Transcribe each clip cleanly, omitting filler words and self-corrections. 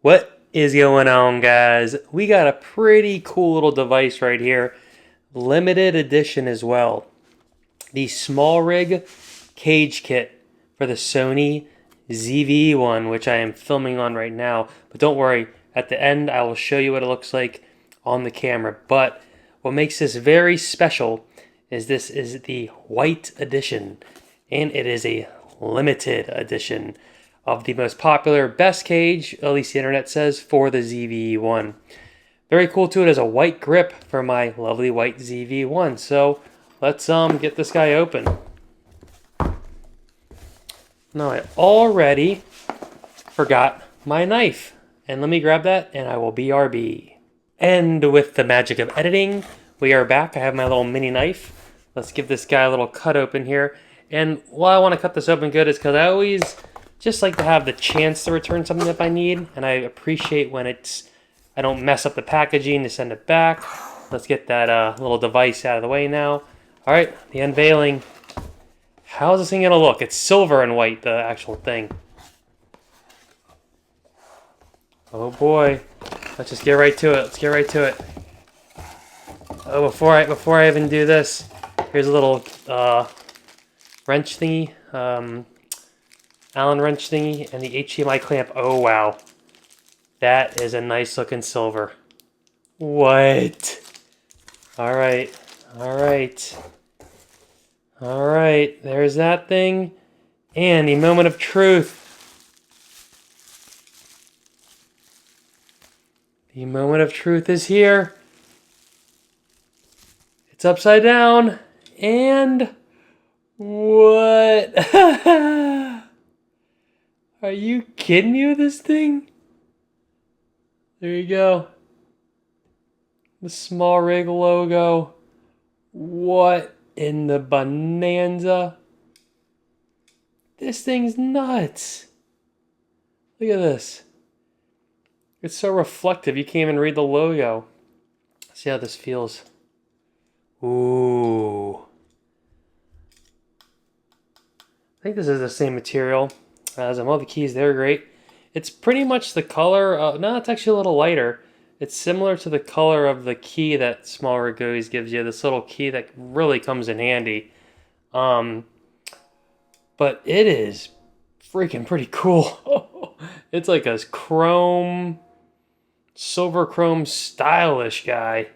What is going on, guys? We got a pretty cool little device right here. Limited edition as well. The SmallRig cage kit for the Sony ZV-1, which I am filming on right now. But don't worry, at the end I will show you what it looks like on the camera. But what makes this very special is this is the white edition, and it is a limited edition of the most popular, best cage, at least the internet says, for the ZV-1. Very cool too, it has a white grip for my lovely white ZV-1. So let's get this guy open. Now I already forgot my knife. And let me grab that and I will BRB. And with the magic of editing, we are back. I have my little mini knife. Let's give this guy a little cut open here. And why I want to cut this open good is because I always just like to have the chance to return something if I need, and I appreciate when I don't mess up the packaging to send it back. Let's get that little device out of the way now. All right, the unveiling. How's this thing gonna look? It's silver and white, the actual thing. Oh boy, let's just get right to it. Let's get right to it. Oh, before I even do this, here's a little wrench thingy. Allen wrench thingy and the HDMI clamp. Oh wow, that is a nice looking silver. What? All right, all right, all right. There's that thing, and the moment of truth. The moment of truth is here. It's upside down, and what? Are you kidding me with this thing? There you go. The SmallRig logo. What in the bonanza? This thing's nuts. Look at this. It's so reflective, you can't even read the logo. See how this feels. Ooh. I think this is the same material as all the keys. They're great. It's pretty much the color. No, it's actually a little lighter. It's similar to the color of the key that SmallRig always gives you. This little key that really comes in handy. But it is freaking pretty cool. It's like a chrome, silver chrome stylish guy.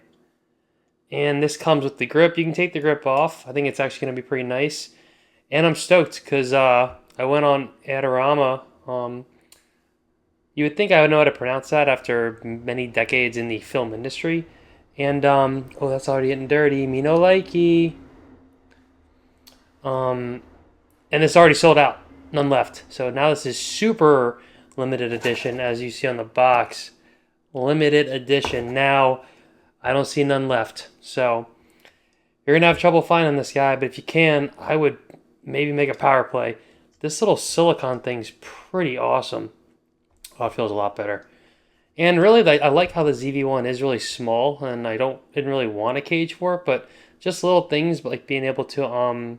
And this comes with the grip. You can take the grip off. I think it's actually going to be pretty nice. And I'm stoked because I went on Adorama. You would think I would know how to pronounce that after many decades in the film industry. And, oh, that's already getting dirty. Me no likey. And it's already sold out. None left. So now this is super limited edition, as you see on the box. Limited edition. Now, I don't see none left. So, you're going to have trouble finding this guy, but if you can, I would maybe make a power play. This little silicone thing's pretty awesome. Oh, it feels a lot better. And really, I like how the ZV-1 is really small, and I didn't really want a cage for it, but just little things like being able to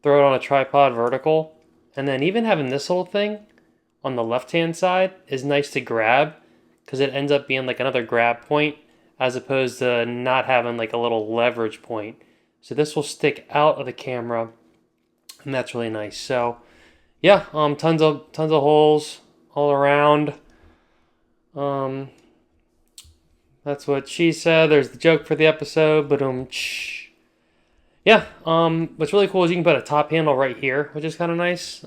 throw it on a tripod vertical, and then even having this little thing on the left-hand side is nice to grab because it ends up being like another grab point as opposed to not having like a little leverage point. So this will stick out of the camera, and that's really nice. So yeah, tons of holes all around. That's what she said. There's the joke for the episode. But yeah. What's really cool is you can put a top handle right here, which is kind of nice.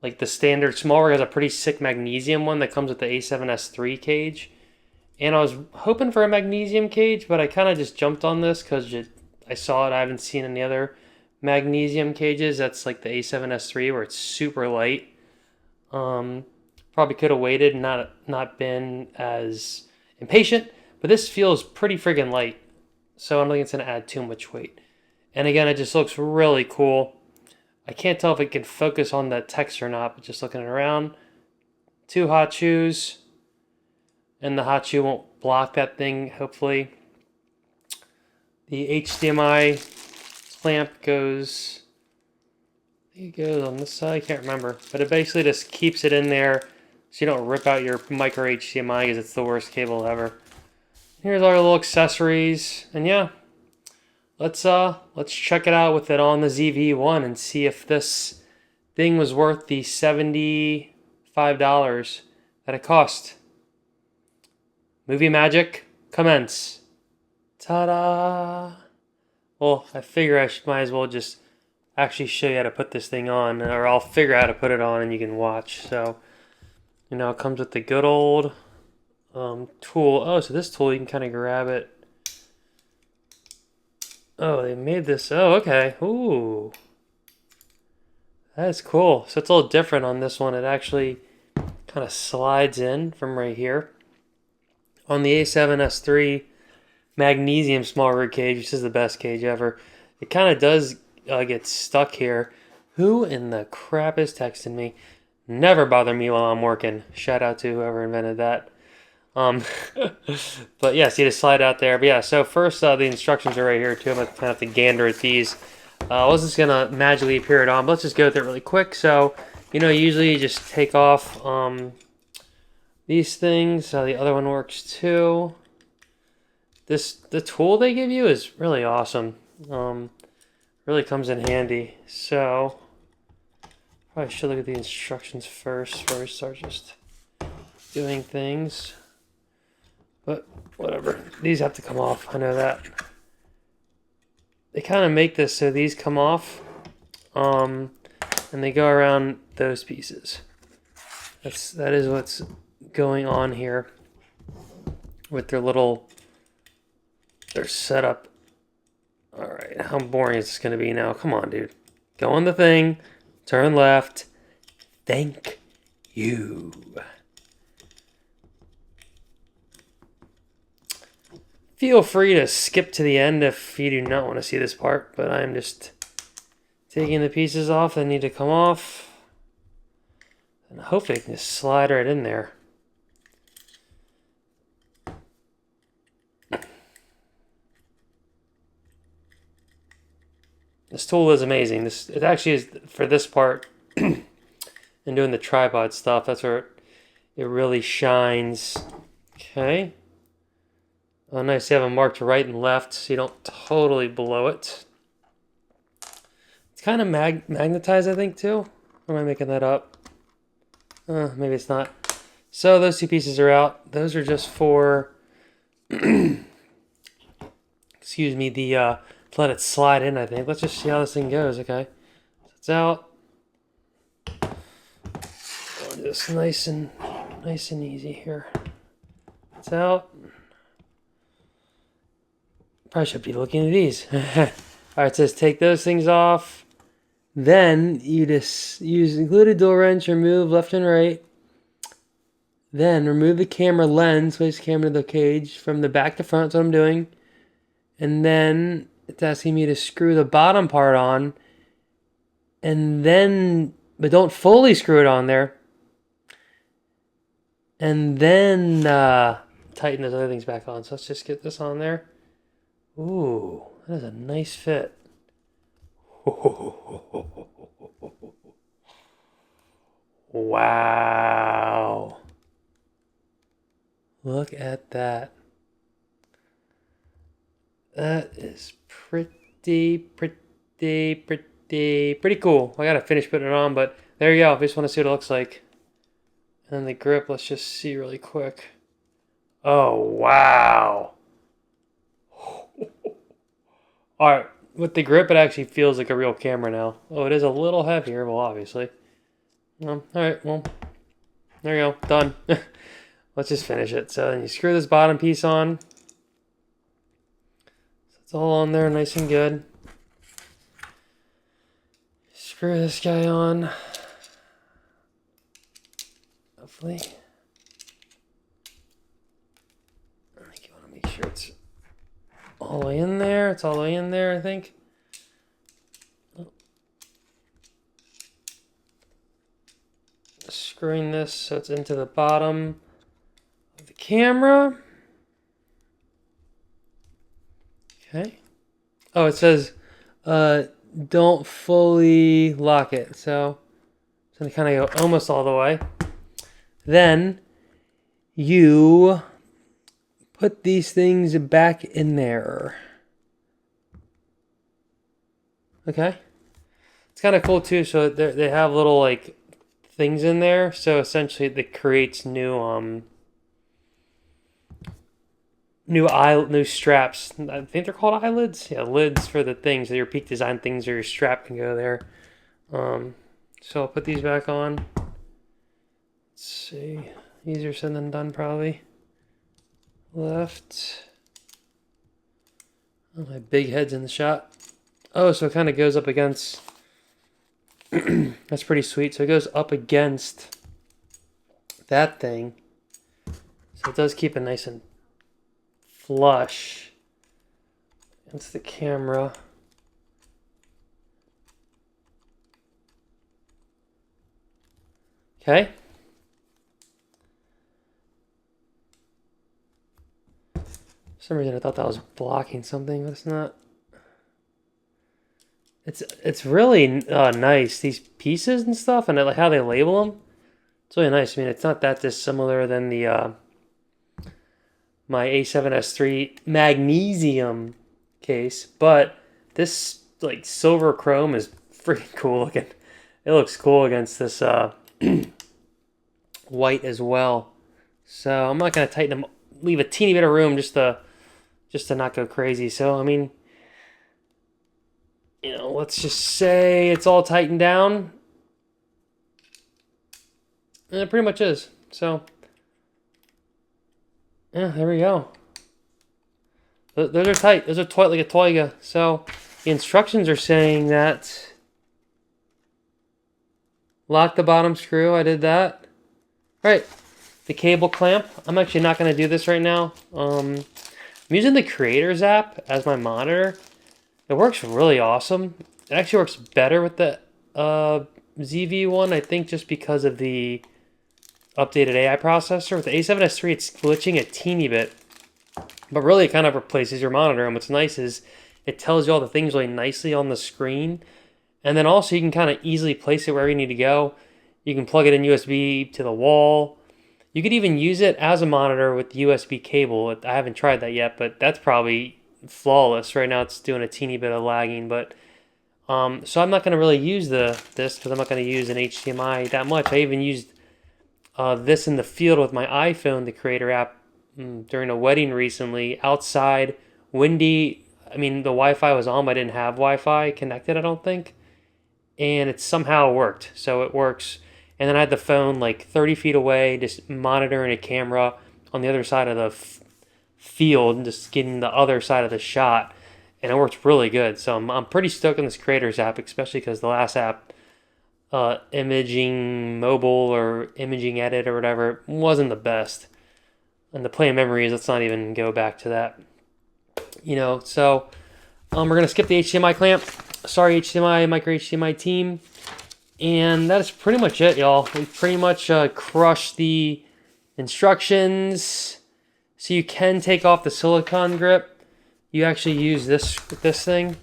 Like the standard SmallRig has a pretty sick magnesium one that comes with the A7S III cage. And I was hoping for a magnesium cage, but I kind of just jumped on this because I saw it. I haven't seen any other magnesium cages. That's like the A7S III where it's super light. Probably could have waited and not been as impatient, but this feels pretty friggin' light. So I don't think it's going to add too much weight. And again, it just looks really cool. I can't tell if it can focus on the text or not, but just looking around. 2 hot shoes. And the hot shoe won't block that thing, hopefully. The HDMI clamp goes... I think it goes on this side, I can't remember. But it basically just keeps it in there so you don't rip out your micro HDMI because it's the worst cable ever. Here's our little accessories, and yeah, let's check it out with it on the ZV-1 and see if this thing was worth the $75 that it cost. Movie magic, commence. Ta-da! Well, I figure I might as well just actually show you how to put this thing on, or I'll figure out how to put it on and you can watch. So, you know, it comes with the good old tool. Oh, so this tool, you can kind of grab it. Oh, they made this. Oh, okay. Ooh. That's cool. So it's a little different on this one. It actually kind of slides in from right here. On the A7S3 magnesium small rig cage, this is the best cage ever. It kind of does get stuck here. Who in the crap is texting me? Never bother me while I'm working. Shout out to whoever invented that. But yeah, see to slide out there. But yeah, so first the instructions are right here too. I'm gonna have to gander at these. I was just gonna magically appear it on, but let's just go through it really quick. So, you know, usually you just take off these things. The other one works too. The tool they give you is really awesome. Really comes in handy. So probably should look at the instructions first before we start just doing things. But whatever. These have to come off. I know that. They kind of make this so these come off. And they go around those pieces. That is what's going on here with their setup. Alright, how boring is this going to be now? Come on, dude. Go on the thing. Turn left. Thank you. Feel free to skip to the end if you do not want to see this part, but I'm just taking the pieces off that need to come off. And hopefully I can just slide right in there. This tool is amazing. It actually is for this part and doing the tripod stuff. That's where it really shines. Okay. Oh, nice to have them marked right and left so you don't totally blow it. It's kind of magnetized, I think, too. Or am I making that up? Maybe it's not. So those two pieces are out. Those are just for, excuse me, to let it slide in, I think. Let's just see how this thing goes, okay? So it's out. Just nice and easy here. It's out. Probably should be looking at these. Alright, it says take those things off. Then you just use included dual wrench, remove left and right. Then remove the camera lens, place the camera to the cage from the back to front. That's what I'm doing. And then it's asking me to screw the bottom part on. And then, but don't fully screw it on there. And then tighten those other things back on. So let's just get this on there. Ooh, that is a nice fit. Wow. Look at that. That is pretty cool. I gotta finish putting it on, but there you go. I just want to see what it looks like. And then the grip, let's just see really quick. Oh, wow. Alright, with the grip, it actually feels like a real camera now. Oh, it is a little heavier, well, obviously. Alright, well, there you go, done. Let's just finish it. So then you screw this bottom piece on. So it's all on there, nice and good. Screw this guy on. Hopefully. I think you want to make sure it's all the way in there. It's all the way in there, I think. Screwing this so it's into the bottom of the camera. Okay. Oh, it says don't fully lock it. So it's going to kind of go almost all the way. Then you put these things back in there. Okay. It's kind of cool too. So they have little like things in there. So essentially, it creates new straps. I think they're called eyelids. Yeah, lids for the things. So your Peak Design things or your strap can go there. So I'll put these back on. Let's see. Easier said than done, probably. Left. Oh, my big head's in the shot. Oh, so it kind of goes up against. That's pretty sweet. So it goes up against that thing. So it does keep it nice and flush against the camera. Okay. For some reason I thought that was blocking something, but it's not. It's really nice, these pieces and stuff, and like how they label them. It's really nice. I mean, it's not that dissimilar than the my A7S III magnesium case, but this like silver chrome is freaking cool looking. It looks cool against this white as well. So I'm not gonna tighten them. Leave a teeny bit of room just to not go crazy. So I mean, let's just say it's all tightened down. And it pretty much is. So, yeah, there we go. Those are tight. Those are tight like a Toyga. So, the instructions are saying that lock the bottom screw. I did that. All right. The cable clamp. I'm actually not going to do this right now. I'm using the Creators app as my monitor. It works really awesome. It actually works better with the ZV one, I think, just because of the updated AI processor. With the A7S III, it's glitching a teeny bit, but really it kind of replaces your monitor. And what's nice is it tells you all the things really nicely on the screen. And then also you can kind of easily place it wherever you need to go. You can plug it in USB to the wall. You could even use it as a monitor with the USB cable. I haven't tried that yet, but that's probably flawless. Right now it's doing a teeny bit of lagging, but so I'm not going to really use this because I'm not going to use an HDMI that much. I even used this in the field with my iPhone, the Creator app, during a wedding recently. Outside, windy. I mean, the Wi-Fi was on, but I didn't have Wi-Fi connected, I don't think. And it somehow worked. So it works. And then I had the phone like 30 feet away, just monitoring a camera on the other side of the field, just getting the other side of the shot. And it works really good. So I'm pretty stoked on this Creators app, especially because the last app, Imaging Mobile or Imaging Edit or whatever, wasn't the best. And the play in memories, let's not even go back to that. So we're going to skip the HDMI clamp. Sorry, HDMI, micro HDMI team. And that is pretty much it, y'all. We pretty much crushed the instructions. So you can take off the silicone grip. You actually use this with this thing.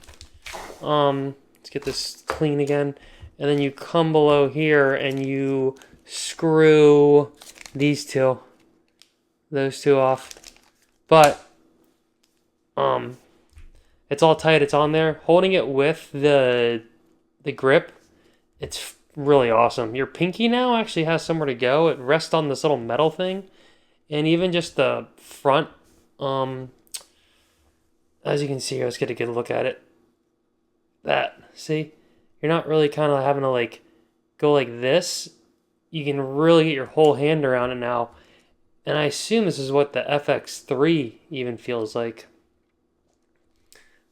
Let's get this clean again. And then you come below here and you screw those two off. But it's all tight, it's on there. Holding it with the grip, it's really awesome. Your pinky now actually has somewhere to go. It rests on this little metal thing. And even just the front, as you can see here, let's get a good look at it. See? You're not really kind of having to like go like this. You can really get your whole hand around it now. And I assume this is what the FX3 even feels like.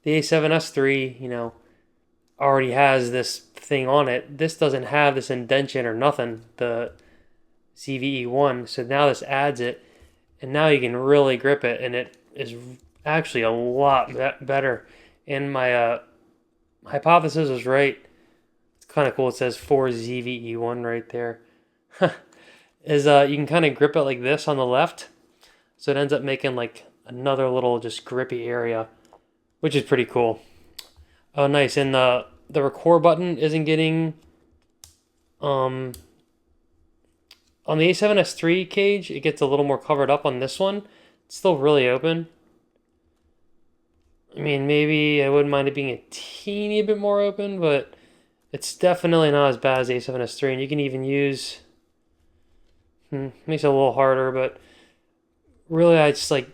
The A7S III, already has this thing on it. This doesn't have this indentation or nothing, the ZVE1. So now this adds it. And now you can really grip it. And it is actually a lot better. And my hypothesis was right. It's kind of cool. It says 4ZVE1 right there. You can kind of grip it like this on the left. So it ends up making like another little just grippy area, which is pretty cool. Oh, nice. And the record button isn't getting On the A7S III cage, it gets a little more covered up. On this one, it's still really open. I mean, maybe I wouldn't mind it being a teeny bit more open, but it's definitely not as bad as A7S III. And you can even use, makes it a little harder, but really I just like,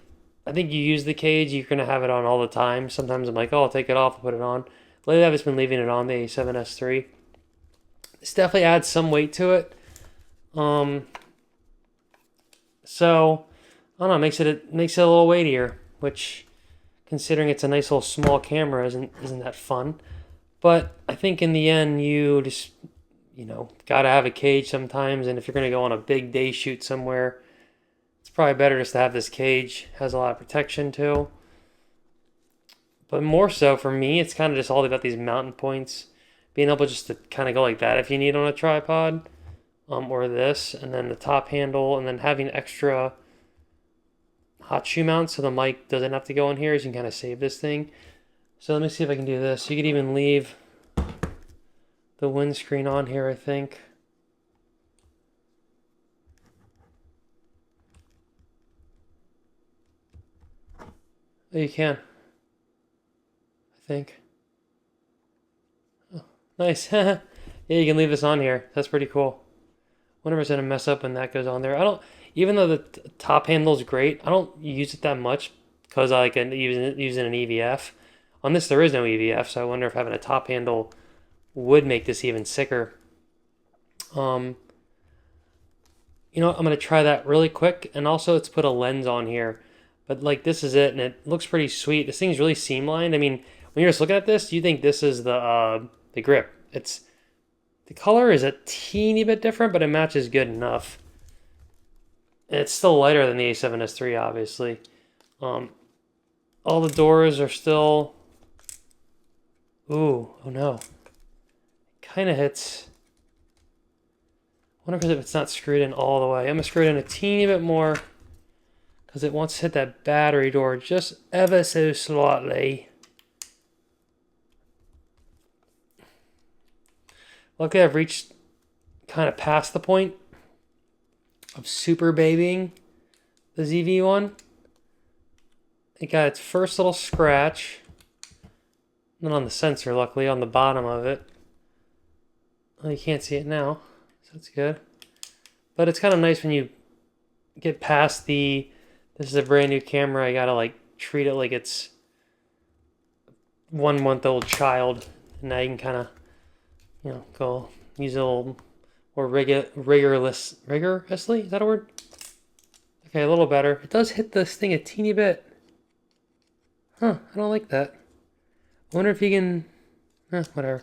I think you use the cage, you're going to have it on all the time. Sometimes I'm like, oh, I'll take it off and put it on. Lately I've just been leaving it on the A7S III. This definitely adds some weight to it. So I don't know, makes it a little weightier, which considering it's a nice little small camera isn't that fun. But I think in the end you just gotta have a cage sometimes, and if you're gonna go on a big day shoot somewhere, it's probably better just to have this cage. It has a lot of protection too. But more so for me, it's kind of just all about these mountain points. Being able just to kind of go like that if you need on a tripod. Or this, and then the top handle, and then having extra hot shoe mounts so the mic doesn't have to go in here, so you can kind of save this thing. So let me see if I can do this. You could even leave the windscreen on here, I think. Oh, you can. I think. Oh, nice. Yeah, you can leave this on here. That's pretty cool. Wonder if it's gonna mess up when that goes on there. I don't, even though the top handle is great, I don't use it that much because I like using an EVF. On this, there is no EVF, so I wonder if having a top handle would make this even sicker. I'm gonna try that really quick, and also let's put a lens on here. But like this is it, and it looks pretty sweet. This thing's really seam-lined. I mean, when you're just looking at this, you think this is the grip. The color is a teeny bit different, but it matches good enough. And it's still lighter than the A7S III, obviously. All the doors are still... Ooh, oh no. Kind of hits... I wonder if it's not screwed in all the way. I'm going to screw it in a teeny bit more because it wants to hit that battery door just ever so slightly. Luckily, I've reached kind of past the point of super babying the ZV-1. It got its first little scratch. Not on the sensor, luckily, on the bottom of it. Well, you can't see it now, so that's good. But it's kind of nice when you get past this is a brand new camera, I gotta like treat it like it's 1 month old child. And now you can kind of go use a little more rigorously. Is that a word? Okay, a little better. It does hit this thing a teeny bit. Huh, I don't like that. I wonder if you can... whatever.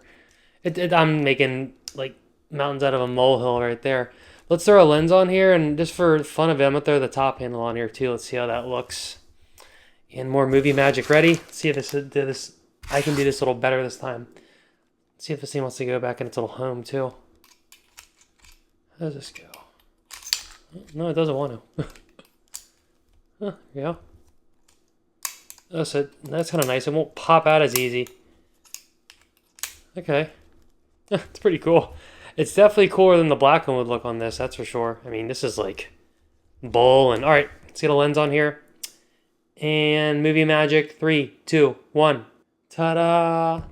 I'm making, like, mountains out of a molehill right there. Let's throw a lens on here, and just for fun of it, I'm going to throw the top handle on here, too. Let's see how that looks. And more movie magic ready. Let's see if I can do this a little better this time. See if this thing wants to go back in its little home too. How does this go? No, it doesn't want to. There you go. Oh, so that's kind of nice. It won't pop out as easy. Okay. It's pretty cool. It's definitely cooler than the black one would look on this, that's for sure. I mean, this is like bull. And all right, let's get a lens on here. And movie magic. 3, 2, 1. Ta-da!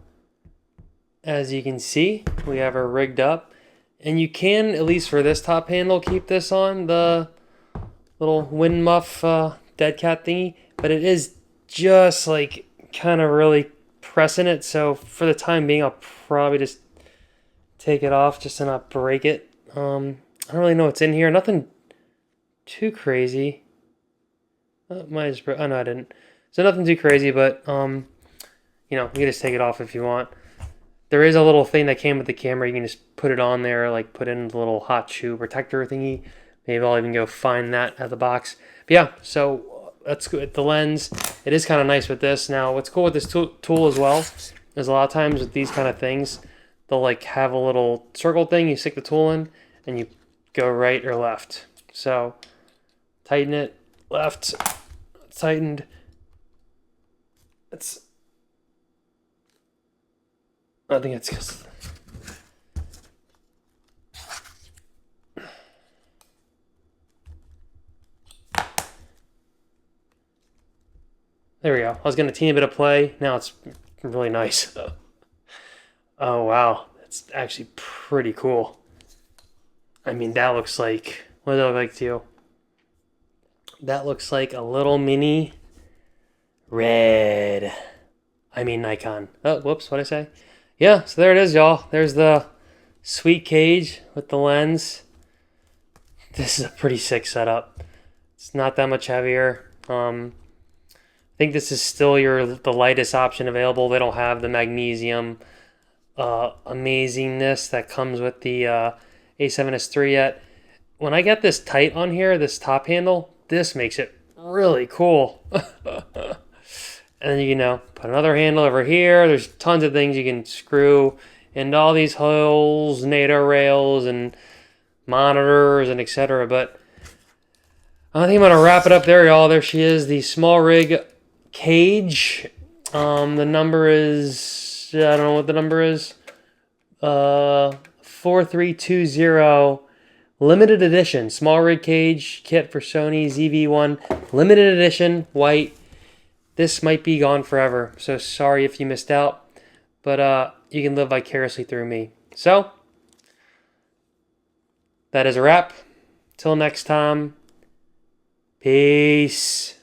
As you can see, we have her rigged up. And you can, at least for this top handle, keep this on, the little wind muff dead cat thingy. But it is just like kind of really pressing it. So for the time being, I'll probably just take it off just to not break it. I don't really know what's in here. Nothing too crazy. Oh no, I didn't. So nothing too crazy, but you can just take it off if you want. There is a little thing that came with the camera. You can just put it on there, like put in the little hot shoe protector thingy. Maybe I'll even go find that at the box. But yeah, so that's good. The lens, it is kind of nice with this. Now, what's cool with this tool as well is a lot of times with these kind of things, they'll like have a little circle thing. You stick the tool in and you go right or left. So tighten it, left, tightened. I think it's because There we go. I was getting a teeny bit of play. Now it's really nice. Oh, wow. That's actually pretty cool. I mean, that looks like... What does that look like to you? That looks like a little mini red. I mean, Nikon. Oh, whoops. What'd I say? Yeah, so there it is, y'all. There's the sweet cage with the lens. This is a pretty sick setup. It's not that much heavier. I think this is still the lightest option available. They don't have the magnesium amazingness that comes with the A7S III yet. When I get this tight on here, this top handle, this makes it really cool. And then you know, put another handle over here. There's tons of things you can screw into all these holes, NATO rails, and monitors, and etc. But I think I'm gonna wrap it up there, y'all. There she is, the SmallRig cage. The number is, I don't know what the number is. 4320. Limited edition SmallRig cage kit for Sony ZV-1. Limited edition, white. This might be gone forever, so sorry if you missed out, but you can live vicariously through me. So, that is a wrap. Till next time, peace.